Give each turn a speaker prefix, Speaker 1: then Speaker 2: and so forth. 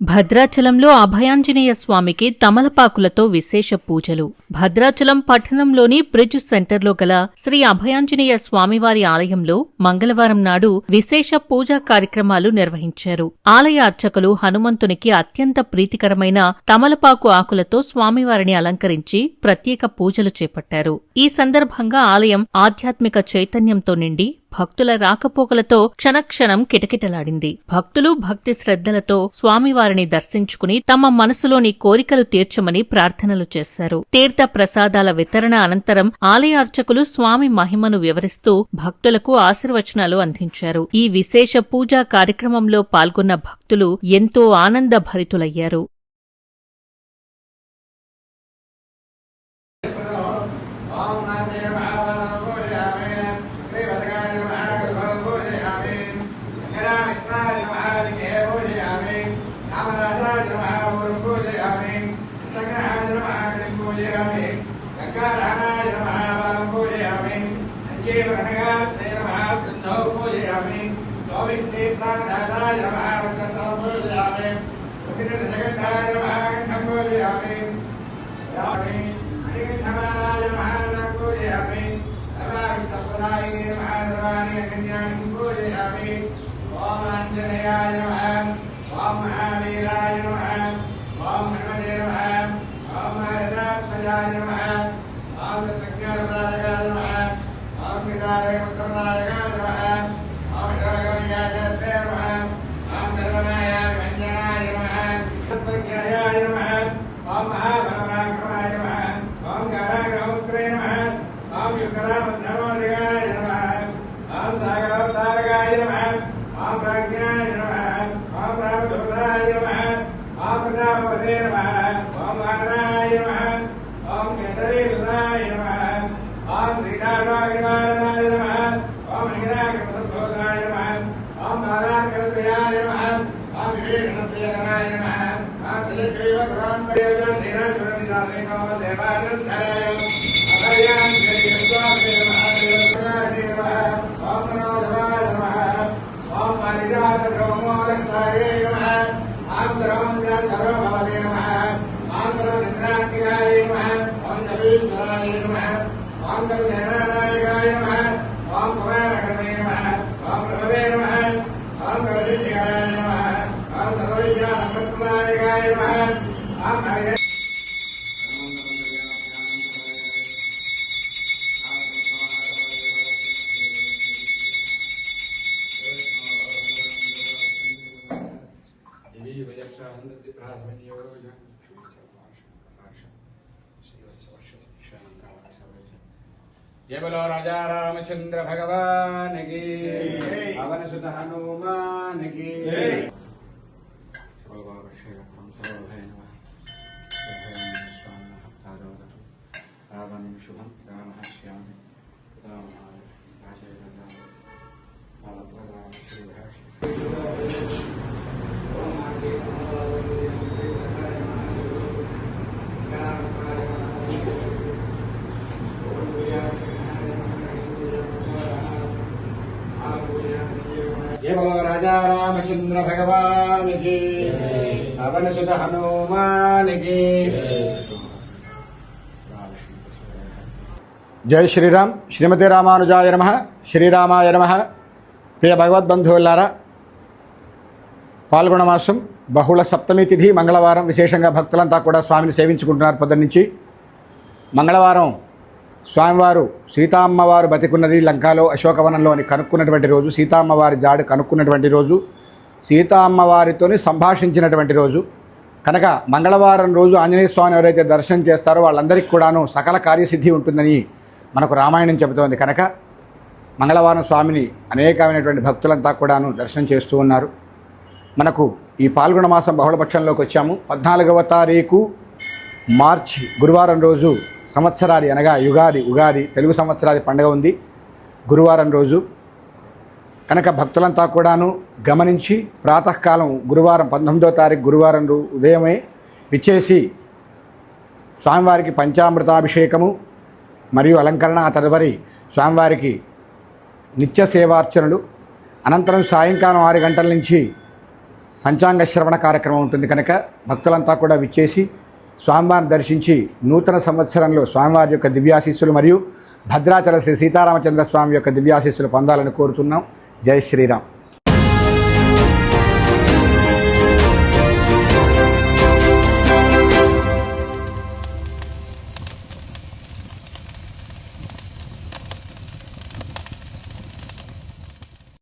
Speaker 1: భద్రాచలంలో అభయాంజనేయ స్వామికి తమలపాకులతో విశేష పూజలు. భద్రాచలం పట్టణంలోని బ్రిడ్జ్ సెంటర్లో గల శ్రీ అభయాంజనేయ స్వామివారి ఆలయంలో మంగళవారం నాడు విశేష పూజా కార్యక్రమాలు నిర్వహించారు. ఆలయ అర్చకులు హనుమంతునికి అత్యంత ప్రీతికరమైన తమలపాకు ఆకులతో స్వామివారిని అలంకరించి ప్రత్యేక పూజలు చేపట్టారు. ఈ సందర్భంగా ఆలయం ఆధ్యాత్మిక చైతన్యంతో నిండి భక్తుల రాకపోకలతో క్షణక్షణం కిటకిటలాడింది. భక్తులు భక్తి శ్రద్ధలతో స్వామివారిని దర్శించుకుని తమ మనసులోని కోరికలు తీర్చమని ప్రార్థనలు చేశారు. తీర్థ ప్రసాదాల వితరణ అనంతరం ఆలయ అర్చకులు స్వామి మహిమను వివరిస్తూ భక్తులకు ఆశీర్వచనాలు అందించారు. ఈ విశేష పూజా కార్యక్రమంలో పాల్గొన్న భక్తులు ఎంతో ఆనందభరితులయ్యారు.
Speaker 2: जय बोलो राजा रामचंद्र भगवान की, पवन सुत हनुमान की। जय बोलो राजा रामचंद्र भगवान की, पवन सुत हनुमान की। जय श्रीराम। श्रीमती रामानुजाय नमः, श्रीरामाय नमः। प्रिय భగవద్బంధువులారా, పాల్గొన మాసం బహుళ సప్తమి తిథి మంగళవారం విశేషంగా భక్తులంతా కూడా స్వామిని సేవించుకుంటున్నారు. పొద్దున్న నుంచి మంగళవారం స్వామివారు సీతామ్మవారు బతికున్నది లంకాలో అశోకవనంలో అని కనుక్కున్నటువంటి రోజు, సీతామ్మవారి జాడు కనుక్కున్నటువంటి రోజు, సీతామ్మవారితోని సంభాషించినటువంటి రోజు కనుక మంగళవారం రోజు ఆంజనేయ స్వామిని ఎవరైతే దర్శనం చేస్తారో వాళ్ళందరికీ కూడాను సకల కార్యసిద్ధి ఉంటుందని మనకు రామాయణం చెబుతోంది. కనుక మంగళవారం స్వామిని అనేకమైనటువంటి భక్తులంతా కూడాను దర్శనం చేస్తూ ఉన్నారు. మనకు ఈ పాల్గొన మాసం బహుళపక్షంలోకి వచ్చాము. 14వ తారీఖు మార్చి గురువారం రోజు సంవత్సరాది అనగా ఉగాది తెలుగు సంవత్సరాది పండుగ ఉంది గురువారం రోజు. కనుక భక్తులంతా కూడాను గమనించి ప్రాతకాలం గురువారం 19వ తారీఖు గురువారం ఉదయమే విచ్చేసి స్వామివారికి పంచామృతాభిషేకము మరియు అలంకరణ, ఆ తదుపరి స్వామివారికి నిత్య సేవార్చనలు, అనంతరం సాయంకాలం 6 గంటల నుంచి పంచాంగ శ్రవణ కార్యక్రమం ఉంటుంది కనుక భక్తులంతా కూడా విచ్చేసి స్వామివారిని దర్శించి నూతన సంవత్సరంలో స్వామివారి యొక్క దివ్యాశీస్సులు మరియు భద్రాచల శ్రీ సీతారామచంద్ర స్వామి యొక్క దివ్యాశీస్సులు పొందాలని కోరుతున్నాం. జై శ్రీరామ్.